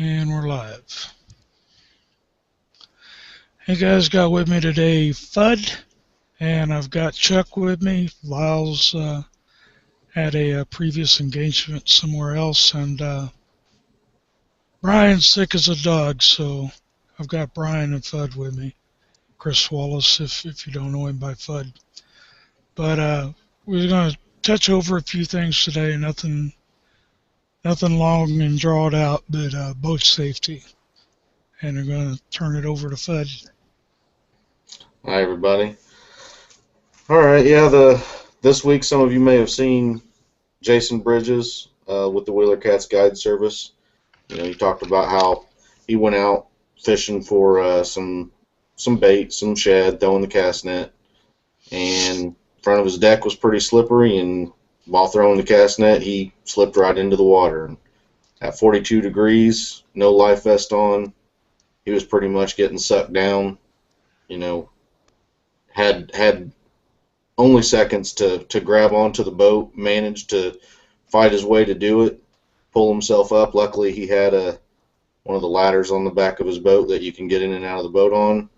And we're live. Hey guys, got with me today Fudd, and I've got Chuck with me. Lyle's had a previous engagement somewhere else, and Brian's sick as a dog, so I've got Brian and Fudd with me. Chris Wallace, if you don't know him by Fudd. But we're going to touch over a few things today, nothing long and drawn out, but boat safety. And we're going to turn it over to Fudd. Hi, everybody. All right, yeah. This week, some of you may have seen Jason Bridges with the Wheeler Cats Guide Service. He talked about how he went out fishing for some bait, some shad, throwing the cast net, and front of his deck was pretty slippery, and while throwing the cast net, he slipped right into the water. And at 42 degrees, no life vest on, he was pretty much getting sucked down. Had only seconds to grab onto the boat, managed to fight his way to do it, pull himself up. Luckily, he had one of the ladders on the back of his boat that you can get in and out of the boat on.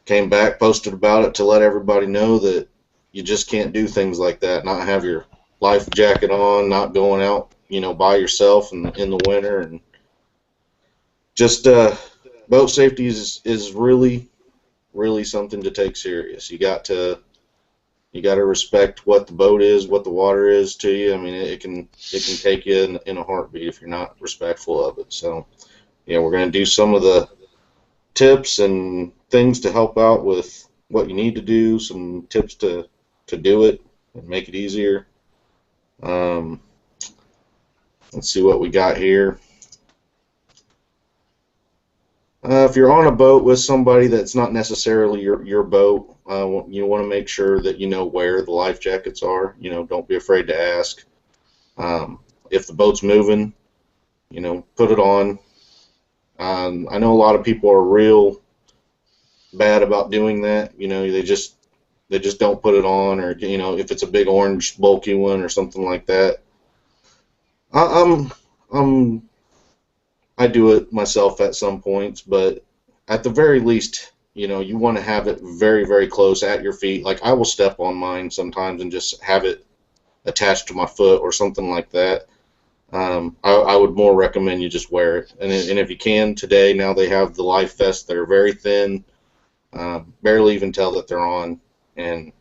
Came back, posted about it to let everybody know that you just can't do things like that, not have your life jacket on, not going out, by yourself in the winter. And just boat safety is really something to take serious. You got to respect what the boat is, what the water is to you. I mean, it can take you in a heartbeat if you're not respectful of it. So, we're going to do some of the tips and things to help out with what you need to do, some tips to do it and make it easier. Let's see what we got here. If you're on a boat with somebody that's not necessarily your boat, you want to make sure that you know where the life jackets are. Don't be afraid to ask. If the boat's moving, put it on. I know a lot of people are real bad about doing that. They just don't put it on, or if it's a big orange bulky one or something like that. I do it myself at some points, but at the very least, you want to have it very, very close at your feet. Like, I will step on mine sometimes and just have it attached to my foot or something like that. I would more recommend you just wear it. And if you can, today, now they have the life vests that are very thin, barely even tell that they're on, and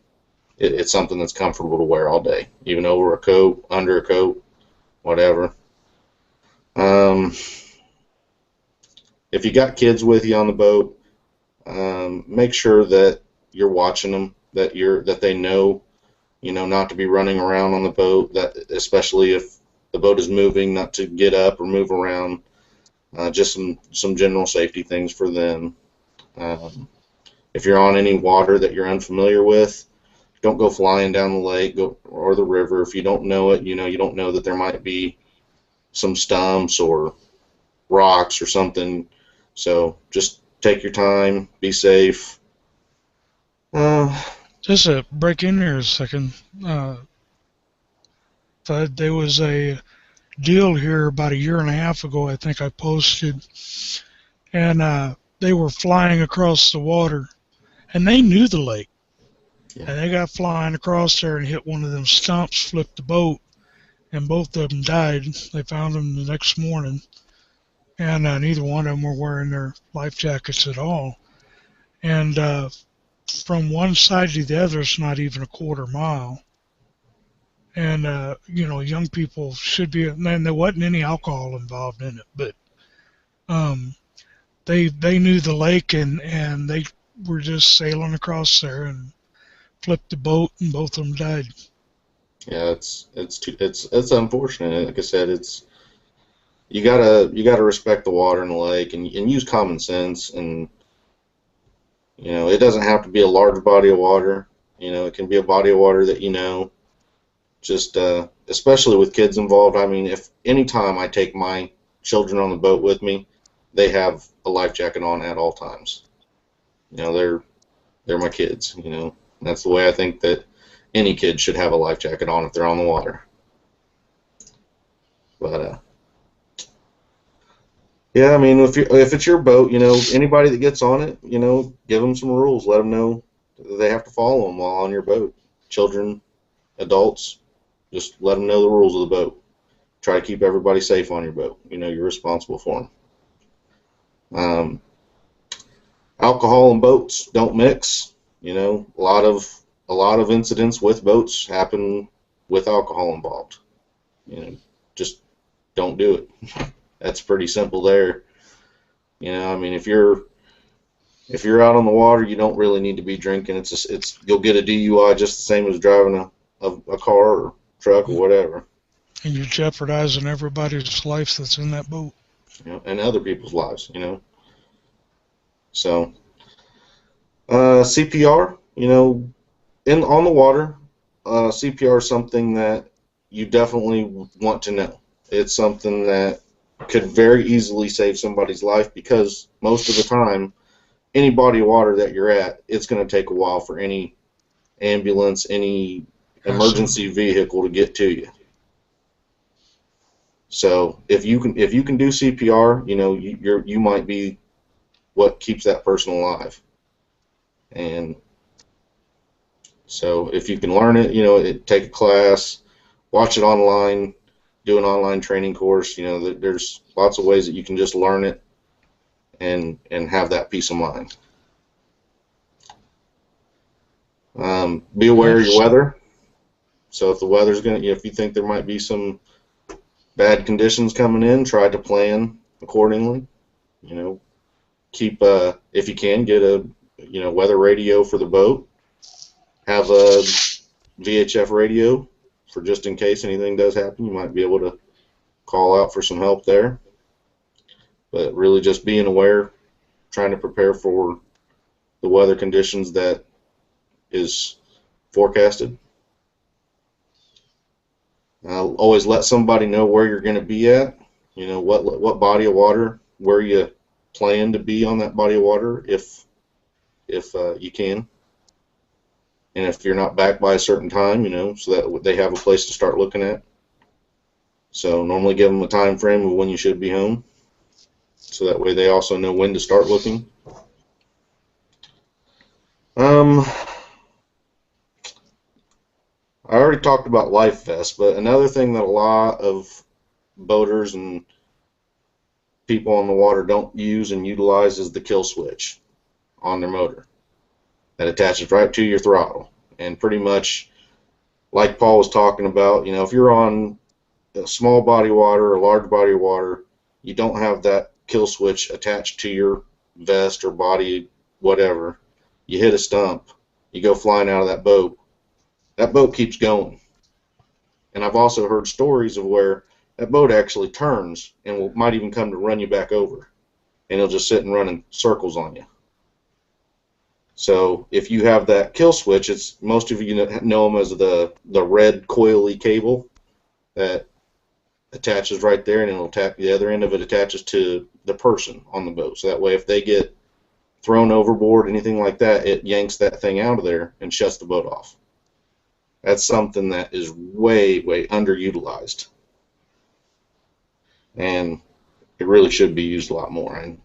it's something that's comfortable to wear all day, even over a coat, under a coat, whatever. If you got kids with you on the boat, make sure that you're watching them, that they know, not to be running around on the boat. That especially if the boat is moving, not to get up or move around. Just some general safety things for them. If you're on any water that you're unfamiliar with, don't go flying down the lake or the river if you don't know it. You don't know that there might be some stumps or rocks or something. So just take your time, be safe. Just to break in here a second, there was a deal here about a year and a half ago, I think I posted, and they were flying across the water, and they knew the lake, Yeah. and they got flying across there and hit one of them stumps, flipped the boat, and both of them died. They found them the next morning, and neither one of them were wearing their life jackets at all. And from one side to the other, it's not even a quarter mile. And young people should be. And there wasn't any alcohol involved in it, but um, they knew the lake, and they were just sailing across there and flipped the boat, and both of them died. Yeah, it's unfortunate. Like I said, you gotta respect the water in the lake and use common sense. And it doesn't have to be a large body of water. It can be a body of water that just especially with kids involved. I mean, if any time I take my children on the boat with me, they have a life jacket on at all times. They're my kids. That's the way I think that any kid should have a life jacket on if they're on the water. But Yeah, I mean, if it's your boat, anybody that gets on it, give them some rules. Let them know they have to follow them while on your boat. Children, adults, just let them know the rules of the boat. Try to keep everybody safe on your boat. You're responsible for them. Alcohol and boats don't mix. A lot of incidents with boats happen with alcohol involved. Just don't do it. That's pretty simple there. I mean, if you're out on the water, you don't really need to be drinking. You'll get a DUI just the same as driving a car or truck or whatever. And you're jeopardizing everybody's life that's in that boat. And other people's lives. So CPR, in on the water, CPR is something that you definitely want to know. It's something that could very easily save somebody's life because most of the time, any body of water that you're at, it's going to take a while for any ambulance, any emergency vehicle to get to you. So if you can do CPR, you might be what keeps that person alive. And so if you can learn it, take a class, watch it online, do an online training course. There's lots of ways that you can just learn it and have that peace of mind. Be aware of your weather. So if the weather's if you think there might be some bad conditions coming in, try to plan accordingly. Keep if you can get a weather radio for the boat. Have a VHF radio for just in case anything does happen. You might be able to call out for some help there. But really just being aware, trying to prepare for the weather conditions that is forecasted. Always let somebody know where you're going to be at. What body of water, where you plan to be on that body of water, if you can. And if you're not back by a certain time, so that they have a place to start looking at. So normally give them a time frame of when you should be home, so that way they also know when to start looking. I already talked about life vests, but another thing that a lot of boaters and people on the water don't use and utilize is the kill switch on their motor that attaches right to your throttle. And pretty much, like Paul was talking about, if you're on a small body of water or large body of water, you don't have that kill switch attached to your vest or body, whatever. You hit a stump, you go flying out of that boat keeps going. And I've also heard stories of where that boat actually turns and might even come to run you back over, and it'll just sit and run in circles on you. So if you have that kill switch, it's most of you know them as the red coily cable that attaches right there, and it'll the other end of it attaches to the person on the boat. So that way, if they get thrown overboard, anything like that, it yanks that thing out of there and shuts the boat off. That's something that is way, way underutilized, and it really should be used a lot more. And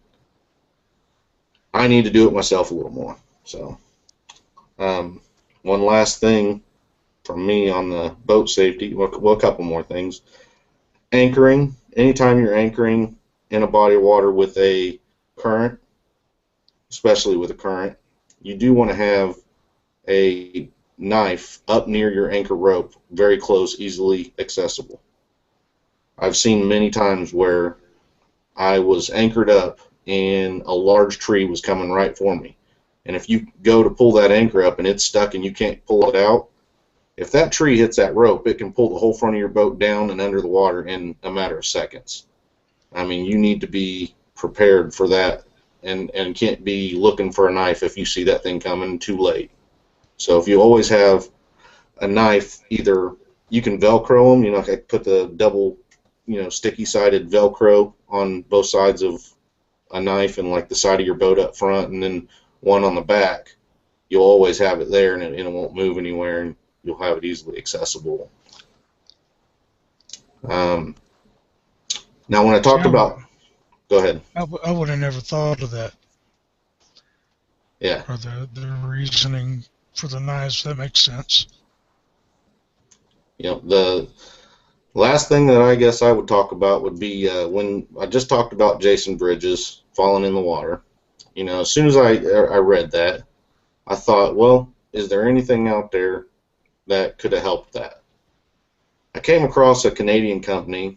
I need to do it myself a little more. So, one last thing from me on the boat safety. Well, a couple more things. Anchoring. Anytime you're anchoring in a body of water with a current, especially with a current, you do want to have a knife up near your anchor rope, very close, easily accessible. I've seen many times where I was anchored up and a large tree was coming right for me. And if you go to pull that anchor up and it's stuck and you can't pull it out, if that tree hits that rope, it can pull the whole front of your boat down and under the water in a matter of seconds. I mean, you need to be prepared for that and can't be looking for a knife if you see that thing coming too late. So if you always have a knife, either you can Velcro them, like put the double, sticky-sided Velcro on both sides of a knife and like the side of your boat up front, and then one on the back. You'll always have it there, and it won't move anywhere, and you'll have it easily accessible. Now, when I talked about, Go ahead. I would have never thought of that, Yeah. or the reasoning for the knives. That makes sense. The last thing that I guess I would talk about would be when I just talked about Jason Bridges falling in the water. As soon as I read that, I thought, well, is there anything out there that could have helped that? I came across a Canadian company,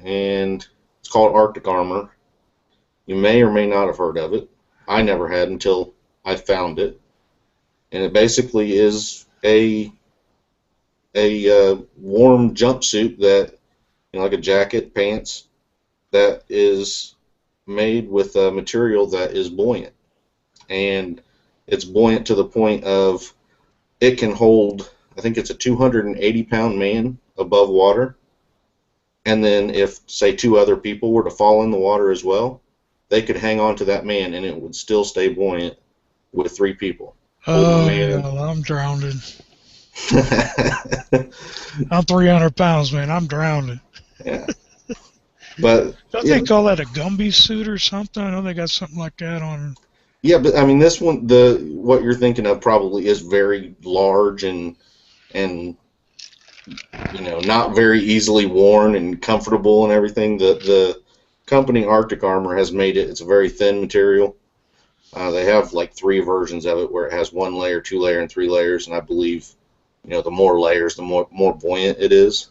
and it's called Arctic Armor. You may or may not have heard of it. I never had until I found it, and it basically is a warm jumpsuit that, like a jacket, pants, that is made with a material that is buoyant. And it's buoyant to the point of it can hold, I think it's a 280-pound man above water. And then if, say, two other people were to fall in the water as well, they could hang on to that man and it would still stay buoyant with three people holding the Oh, man. hell, I'm drowning. I'm 300 pounds, man. I'm drowning. Yeah. But Don't yeah, they call that a Gumby suit or something? I know they got something like that on. yeah, but I mean, this one, what you're thinking of probably is very large and not very easily worn and comfortable and everything. The company Arctic Armor has made it. It's a very thin material. They have like 3 versions of it where it has 1 layer, 2 layer, and 3 layers. And I believe, the more layers, the more buoyant it is.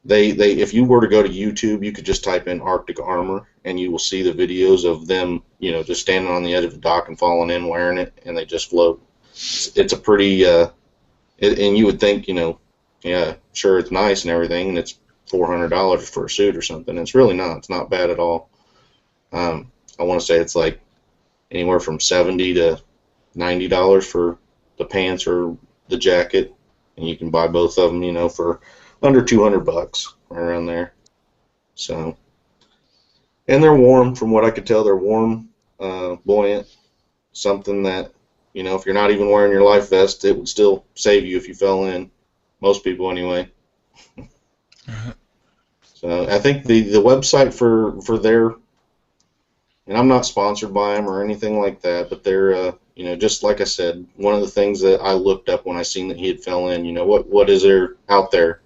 If you were to go to YouTube, you could just type in Arctic Armor, and you will see the videos of them, just standing on the edge of the dock and falling in wearing it, and they just float. It's a pretty, and you would think, yeah, sure, it's nice and everything, and it's $400 for a suit or something. It's really not. It's not bad at all. I want to say it's like anywhere from $70 to $90 for the pants or the jacket, and you can buy both of them, for under $200, right around there. So, and they're warm, from what I could tell. They're warm, buoyant, something that, if you're not even wearing your life vest, it would still save you if you fell in. Most people, anyway. So I think the website for their, and I'm not sponsored by them or anything like that, but they're, just like I said, one of the things that I looked up when I seen that he had fell in, what is there out there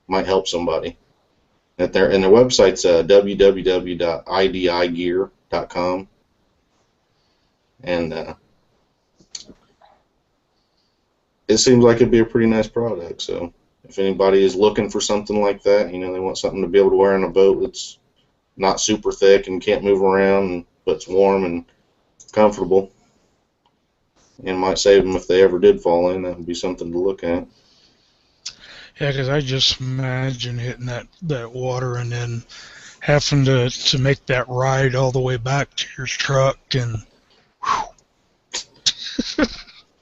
might help somebody. And their website's www.idigear.com, and it seems like it'd be a pretty nice product. So if anybody is looking for something like that, they want something to be able to wear on a boat that's not super thick and can't move around, but it's warm and comfortable, and might save them if they ever did fall in, that would be something to look at. Yeah, because I just imagine hitting that water and then having to make that ride all the way back to your truck and.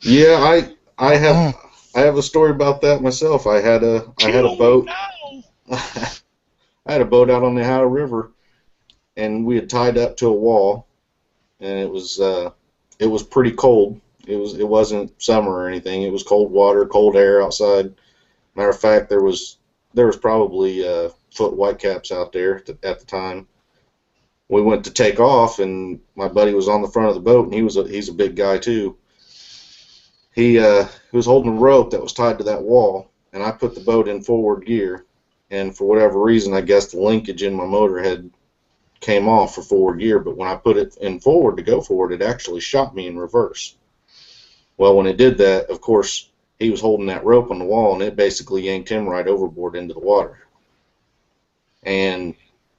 Yeah, I have a story about that myself. I had a boat. I had a boat out on the Ohio River, and we had tied up to a wall, and it was pretty cold. It wasn't summer or anything. It was cold water, cold air outside. Matter of fact, there was probably foot whitecaps out there at the time. We went to take off, and my buddy was on the front of the boat, and he's a big guy too. He was holding a rope that was tied to that wall, and I put the boat in forward gear, and for whatever reason, I guess the linkage in my motor had came off for forward gear, but when I put it in forward to go forward, it actually shot me in reverse. Well, when it did that, of course, he was holding that rope on the wall, and it basically yanked him right overboard into the water. And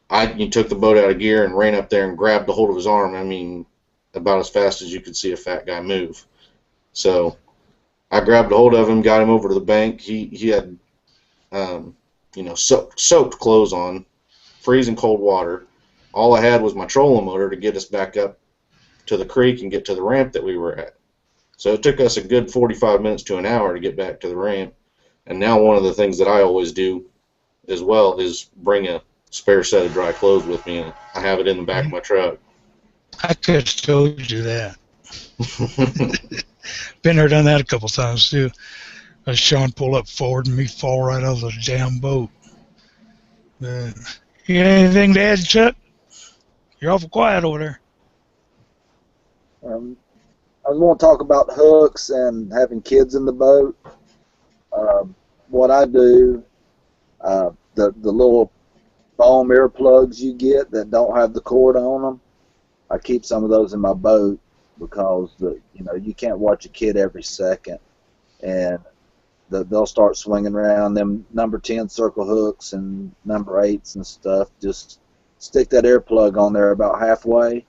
I took the boat out of gear and ran up there and grabbed a hold of his arm. I mean, about as fast as you could see a fat guy move. So I grabbed a hold of him, got him over to the bank. He had, soaked clothes on, freezing cold water. All I had was my trolling motor to get us back up to the creek and get to the ramp that we were at. So it took us a good 45 minutes to an hour to get back to the ramp. And now one of the things that I always do as well is bring a spare set of dry clothes with me, and I have it in the back of my truck. I could have told you that. Been there, done that a couple times too. Sean pull up forward and me fall right out of the damn boat. You got anything to add, Chuck? You're awful quiet over there. Um, I was going to talk about hooks and having kids in the boat. What I do, the little foam earplugs you get that don't have the cord on them, I keep some of those in my boat because you can't watch a kid every second, and they'll start swinging around them number 10 circle hooks and number 8s and stuff. Just stick that earplug on there about halfway.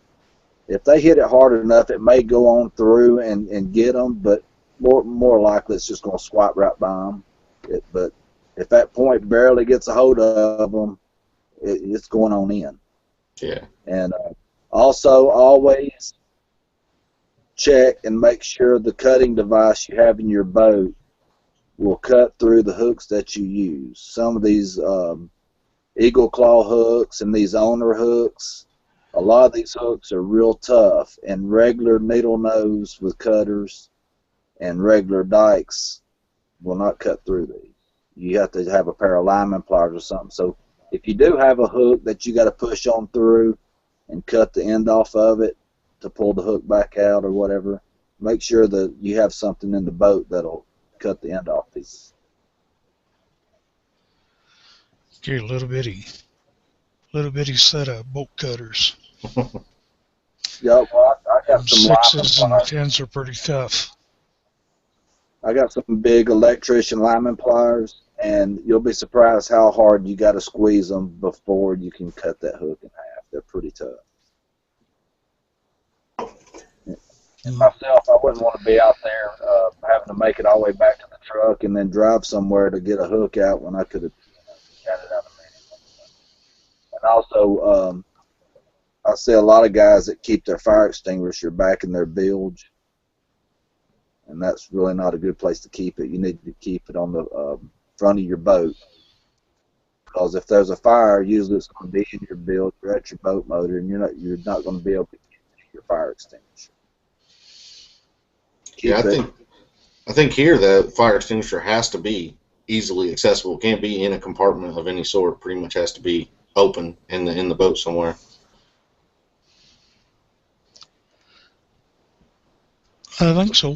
If they hit it hard enough, it may go on through and get them, but more likely it's just going to swipe right by them. But if that point barely gets a hold of them, it's going on in. Yeah. And also always check and make sure the cutting device you have in your boat will cut through the hooks that you use. Some of these eagle claw hooks and these owner hooks, a lot of these hooks are real tough, and regular needle nose with cutters and regular dikes will not cut through these. You have to have a pair of lineman pliers or something. So if you do have a hook that you got to push on through and cut the end off of it to pull the hook back out or whatever, make sure that you have something in the boat that'll cut the end off these. Get a little bitty set of bolt cutters. Yeah, well, I got some lineman Sixes and pliers. 10s are pretty tough. I got some big electrician lineman pliers, and you'll be surprised how hard you got to squeeze them before you can cut that hook in half. They're pretty tough. And myself, I wouldn't want to be out there having to make it all the way back to the truck and then drive somewhere to get a hook out when I could have got it out of me. And also, I see a lot of guys that keep their fire extinguisher back in their bilge, and that's really not a good place to keep it. You need to keep it on the front of your boat, because if there's a fire, usually it's going to be in your bilge or at your boat motor, and you're not going to be able to get your fire extinguisher. Yeah, I think here the fire extinguisher has to be easily accessible. It can't be in a compartment of any sort. Pretty much has to be open in the boat somewhere. I think so.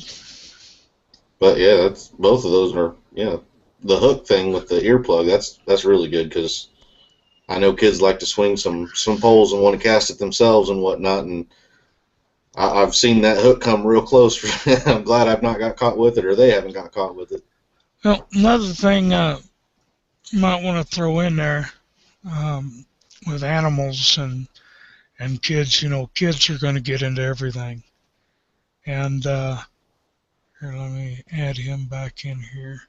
But yeah, that's both of those are the hook thing with the earplug. That's really good because I know kids like to swing some poles and want to cast it themselves and whatnot, and I've seen that hook come real close. I'm glad I've not got caught with it, or they haven't got caught with it. Well, another thing you might want to throw in there with animals and kids, kids are going to get into everything. And here, let me add him back in here.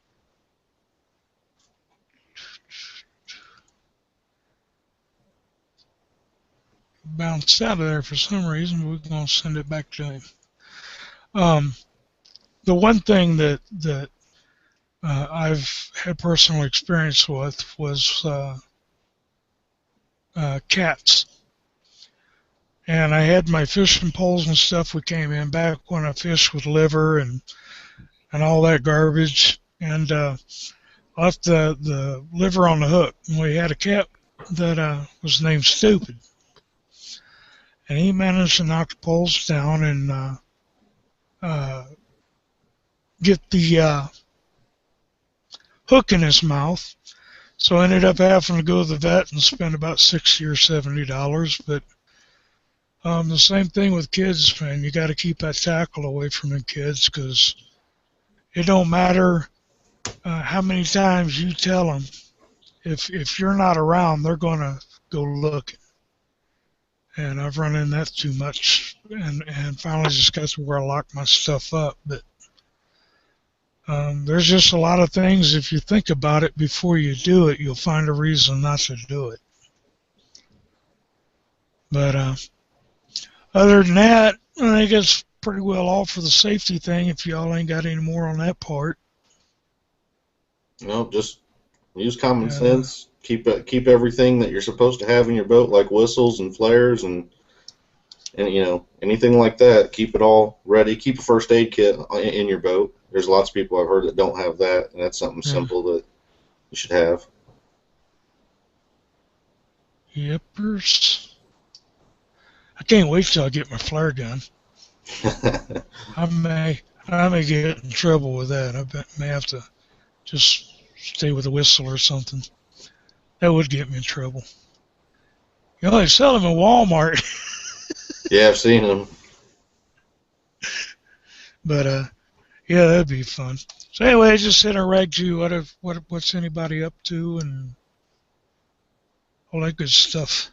Bounced out of there for some reason, but we're going to send it back to him. The one thing that I've had personal experience with was cats. And I had my fishing poles and stuff. We came in back when I fished with liver and all that garbage, and left the liver on the hook. And we had a cat that was named Stupid, and he managed to knock the poles down and get the hook in his mouth. So I ended up having to go to the vet and spend about $60 or $70. But the same thing with kids, man. You got to keep that tackle away from the kids, because it don't matter how many times you tell them. If you're not around, they're gonna go looking. And I've run in that too much, and finally just got to where I lock my stuff up. But there's just a lot of things. If you think about it before you do it, you'll find a reason not to do it. But other than that, I think it's pretty well all for the safety thing. If y'all ain't got any more on that part. Just use common sense. Keep everything that you're supposed to have in your boat, like whistles and flares and anything like that. Keep it all ready. Keep a first aid kit in your boat. There's lots of people I've heard that don't have that, and that's something simple that you should have. Yippers. I can't wait till I get my flare gun. I may get in trouble with that. May have to just stay with a whistle or something. That would get me in trouble. You know, they sell them at Walmart. Yeah, I've seen them. But yeah, that'd be fun. So anyway, I just said I ragged you. What's anybody up to and all that good stuff.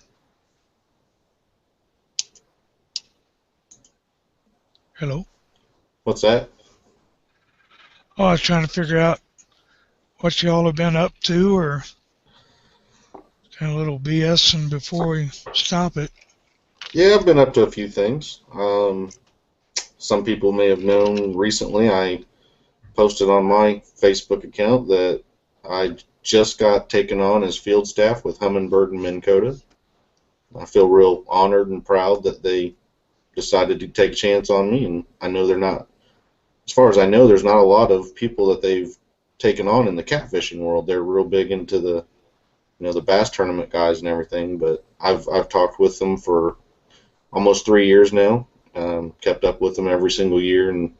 Hello. What's that? Oh, I was trying to figure out what y'all have been up to, or kind of a little BSing before we stop it. Yeah, I've been up to a few things. Some people may have known recently I posted on my Facebook account that I just got taken on as field staff with Humminbird and Minn Kota. I feel real honored and proud that they decided to take a chance on me, and I know they're not, as far as I know, there's not a lot of people that they've taken on in the catfishing world. They're real big into the, the bass tournament guys and everything, but I've talked with them for almost 3 years now, kept up with them every single year, and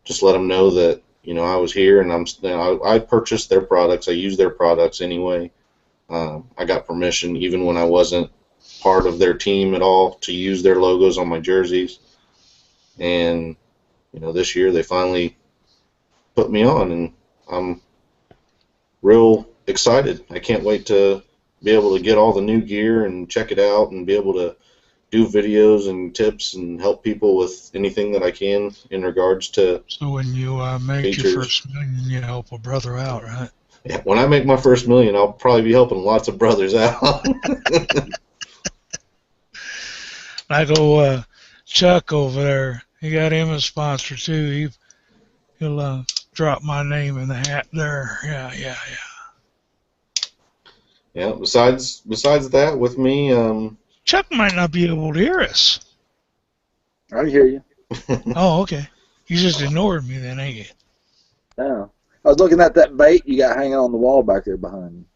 just let them know that, I was here, and I purchased their products. I use their products anyway. I got permission, even when I wasn't part of their team at all, to use their logos on my jerseys. And, this year they finally put me on, and I'm real excited. I can't wait to be able to get all the new gear and check it out and be able to do videos and tips and help people with anything that I can in regards to. So when you make features. your first million, you help a brother out, right? Yeah, when I make my first million, I'll probably be helping lots of brothers out. I go Chuck over there. He got him a sponsor too. He'll drop my name in the hat there. Yeah. Yeah. Besides that, with me, Chuck might not be able to hear us. I hear you. Oh, okay. You just ignored me then, ain't you? Yeah. I was looking at that bait you got hanging on the wall back there behind you.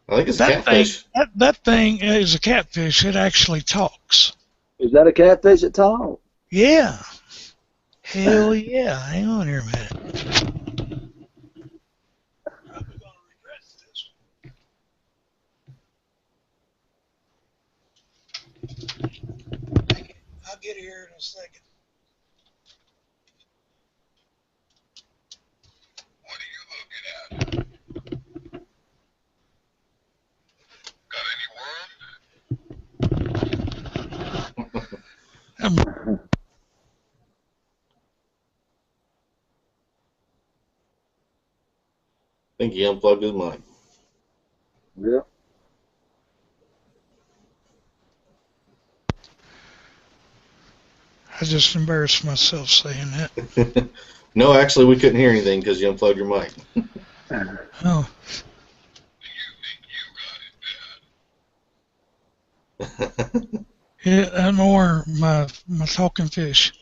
I think it's That catfish. that thing is a catfish. It actually talks. Is that a catfish at all? Yeah. Hell yeah. Hang on here a minute. I'll get here in a second. What are you looking at? Got any worms? I think he unplugged his mic. Yeah. I just embarrassed myself saying that. No, actually, we couldn't hear anything because you unplugged your mic. Oh. Yeah, I know my talking fish.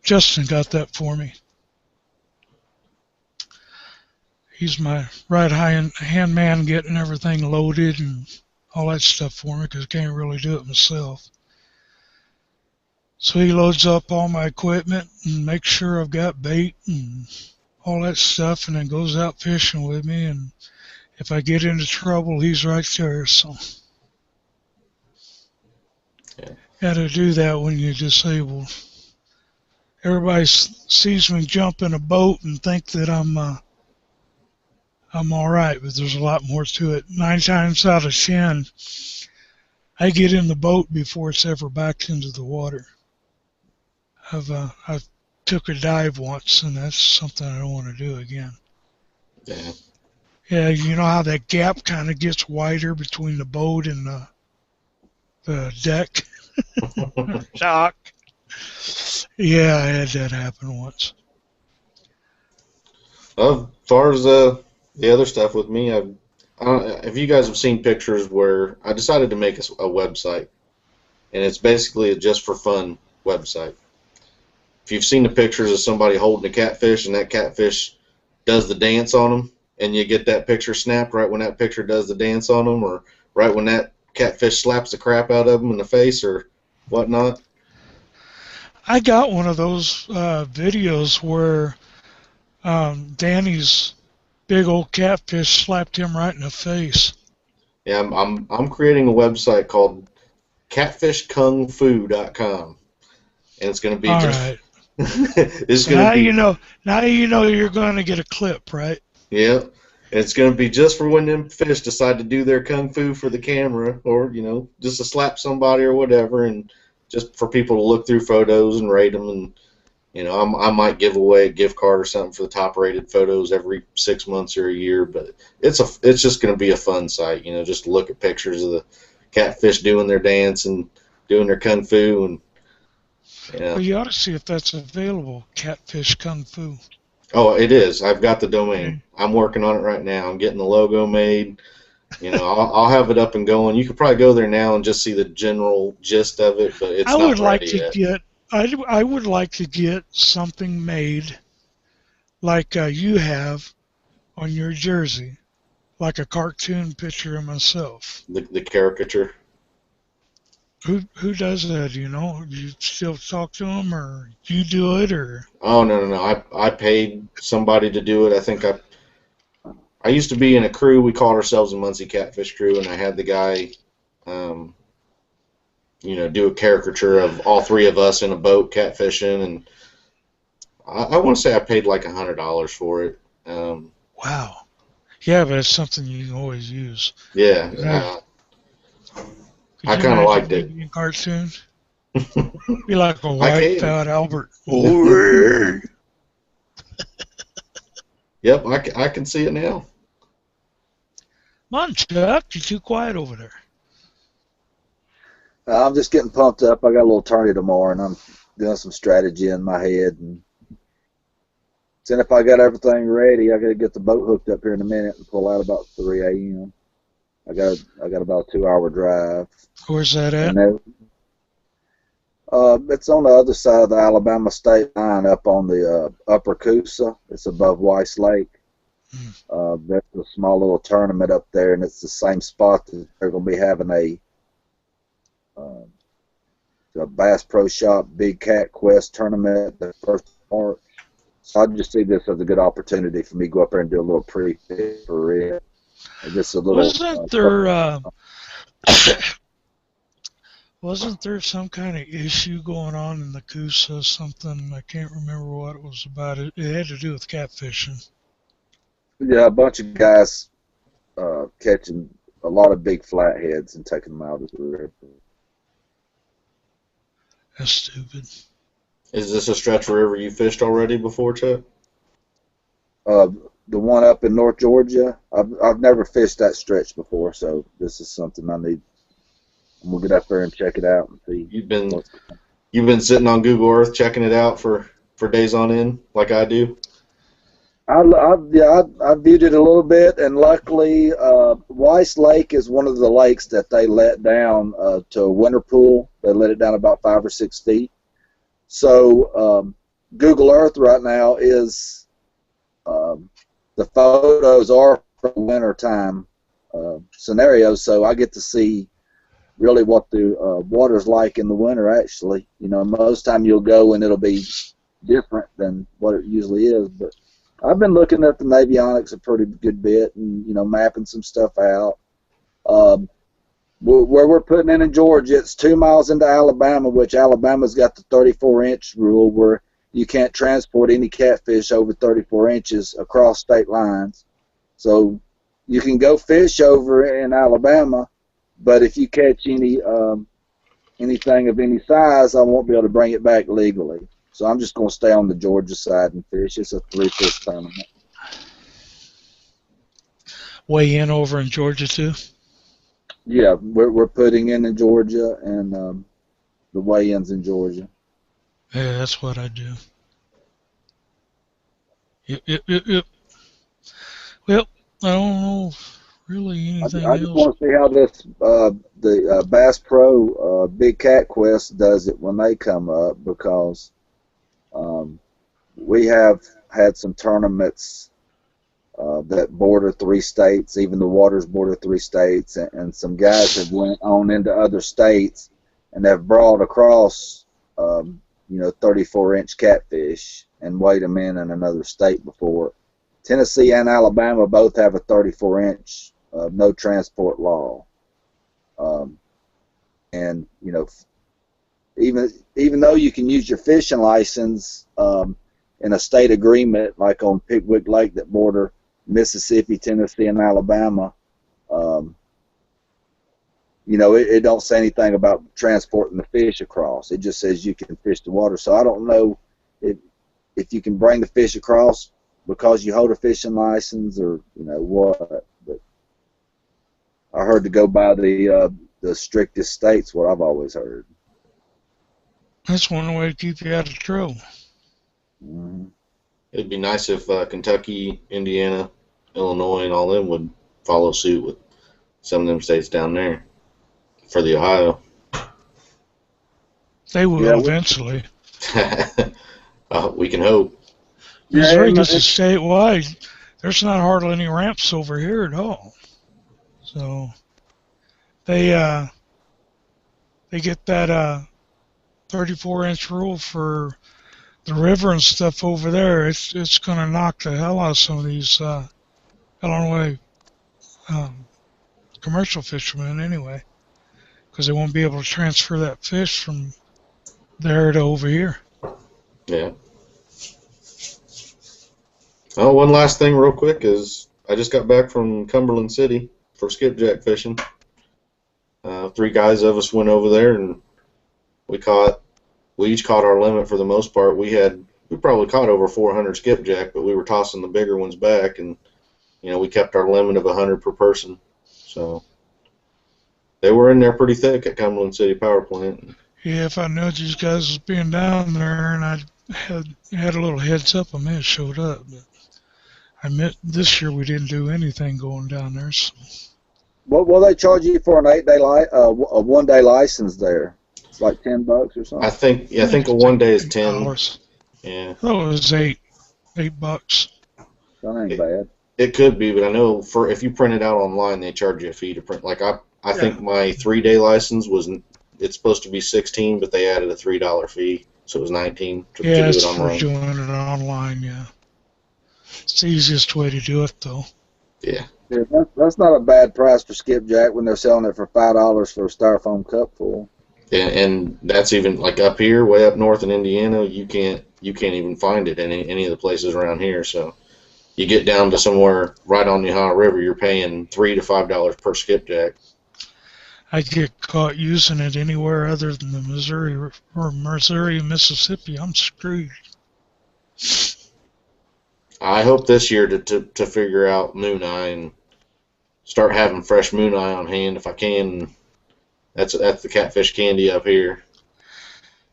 Justin got that for me. He's my right hand man, getting everything loaded and all that stuff for me because I can't really do it myself. So he loads up all my equipment and makes sure I've got bait and all that stuff, and then goes out fishing with me. And if I get into trouble, he's right there. So got to do that when you're disabled. Everybody sees me jump in a boat and think that I'm all right, but there's a lot more to it. 9 times out of 10, I get in the boat before it's ever backed into the water. I've took a dive once, and that's something I don't want to do again. Yeah. Yeah, you know how that gap kind of gets wider between the boat and the deck? Dock. Yeah, I had that happen once. As far as the other stuff with me, if you guys have seen pictures where I decided to make a website, and it's basically a just for fun website. If you've seen the pictures of somebody holding a catfish and that catfish does the dance on them, and you get that picture snapped right when that picture does the dance on them, or right when that catfish slaps the crap out of them in the face or whatnot. I got one of those videos where Danny's big old catfish slapped him right in the face. Yeah, I'm creating a website called catfishkungfu.com, and it's going to be All just right. it's So going to now be you know. Now you know you're going to get a clip, right? yeah, and it's going to be just for when them fish decide to do their kung fu for the camera, or just to slap somebody or whatever, and just for people to look through photos and rate them. And I might give away a gift card or something for the top rated photos every 6 months or a year. But it's just going to be a fun site, just to look at pictures of the catfish doing their dance and doing their kung fu. And Well, you ought to see if that's available. Catfish Kung Fu. oh, it is. I've got the domain. Okay. I'm working on it right now. I'm getting the logo made. I'll have it up and going. You could probably go there now and just see the general gist of it, but it's I would not like ready to yet. get. I would like to get something made like you have on your jersey, like a cartoon picture of myself. The caricature. Who does that? Do you know? Do you still talk to them, or you do it, or? Oh, no. I paid somebody to do it. I think I used to be in a crew. We called ourselves a Muncie Catfish Crew, and I had the guy, do a caricature of all three of us in a boat catfishing, and I want to say I paid like $100 for it. Wow. Yeah, but it's something you can always use. Yeah, Could I you kind of imagine liked me it. being cartoon? Be like a I white can. fat Albert. Yep, I can see it now. Come on, Chuck. You're too quiet over there. I'm just getting pumped up. I got a little tourney tomorrow, and I'm doing some strategy in my head. And then if I got everything ready, I got to get the boat hooked up here in a minute and pull out about 3 a.m. I got about a 2-hour drive. Where's that at? And then, it's on the other side of the Alabama state line, up on the Upper Coosa. It's above Weiss Lake. There's a small little tournament up there, and it's the same spot that they're going to be having a Bass Pro Shop Big Cat Quest tournament the 1st of March. So I just see this as a good opportunity for me to go up there and do a little pre-fish for it. Just a little. Wasn't there some kind of issue going on in the Coosa? Something I can't remember what it was about. It had to do with catfishing. Yeah, a bunch of guys catching a lot of big flatheads and taking them out of the river. That's stupid. Is this a stretch of river you fished already before, Chuck? The one up in North Georgia, I've never fished that stretch before, so this is something I need. I'm gonna get up there and check it out and see. You've been sitting on Google Earth checking it out for days on end, like I do. I viewed it a little bit, and luckily, Weiss Lake is one of the lakes that they let down to a winter pool. They let it down about 5 or 6 feet. So Google Earth right now is the photos are from winter time scenarios, so I get to see really what the water's like in the winter. Actually, most time you'll go and it'll be different than what it usually is, but I've been looking at the Navionics a pretty good bit and, mapping some stuff out. Where we're putting in Georgia, it's 2 miles into Alabama, which Alabama's got the 34-inch rule where you can't transport any catfish over 34 inches across state lines. So you can go fish over in Alabama, but if you catch anything of any size, I won't be able to bring it back legally. So I'm just going to stay on the Georgia side and fish. It's a 3-fish tournament. Weigh in over in Georgia too? Yeah, we're putting in Georgia, and the weigh-ins in Georgia. Yeah, that's what I do. Yep. Well, I don't know really anything I just else. want to see how this the Bass Pro Big Cat Quest does it when they come up, because we have had some tournaments that border 3 states. Even the waters border 3 states, and some guys have went on into other states and have brought across, 34-inch catfish and weighed them in another state before. Tennessee and Alabama both have a 34-inch no transport law, and even though you can use your fishing license in a state agreement like on Pickwick Lake that border Mississippi, Tennessee, and Alabama, it don't say anything about transporting the fish across. It just says you can fish the water. So I don't know if you can bring the fish across because you hold a fishing license or what. But I heard to go by the strictest states. What I've always heard. That's one way to keep you out of trouble. Mm-hmm. It'd be nice if Kentucky, Indiana, Illinois, and all them would follow suit with some of them states down there for the Ohio. They will eventually. We can hope. Missouri gets a statewide. There's not hardly any ramps over here at all. So they get that 34-inch rule for the river and stuff over there. It's going to knock the hell out of some of these Illinois commercial fishermen anyway, because they won't be able to transfer that fish from there to over here. Yeah. Oh, one last thing real quick is I just got back from Cumberland City for skipjack fishing. 3 guys of us went over there and we each caught our limit for the most part. We probably caught over 400 skipjack, but we were tossing the bigger ones back, and we kept our limit of 100 per person. So they were in there pretty thick at Cumberland City Power Plant. Yeah, if I knew these guys was being down there and I had a little heads up, I may have showed up. But I admit this year we didn't do anything going down there. So. What will they charge you for an 8-day a 1-day license there? It's like $10 or something. I think a 1 day is $10. Yeah. I thought it was $8. That ain't bad. It could be, but I know if you print it out online, they charge you a fee to print. Like I think my 3-day license it's supposed to be $16, but they added a $3 fee, so it was $19 to do it online. For doing it online. Yeah, it's the easiest way to do it, though. Yeah. That's not a bad price for skipjack when they're selling it for $5 for a styrofoam cup full. And that's even like up here, way up north in Indiana, you can't even find it in any of the places around here. So you get down to somewhere right on the Ohio River, you're paying $3 to $5 per skipjack. I get caught using it anywhere other than the Missouri, Mississippi. I'm screwed. I hope this year to figure out moon eye and start having fresh moon eye on hand if I can. That's the catfish candy up here.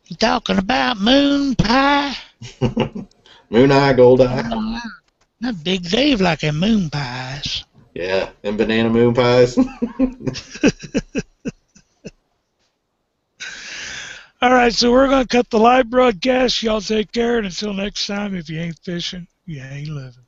You talking about moon pie? Moon eye, gold eye. That Big Dave like them moon pies. Yeah, and banana moon pies. All right, so we're going to cut the live broadcast. Y'all take care, and until next time, if you ain't fishing, you ain't living.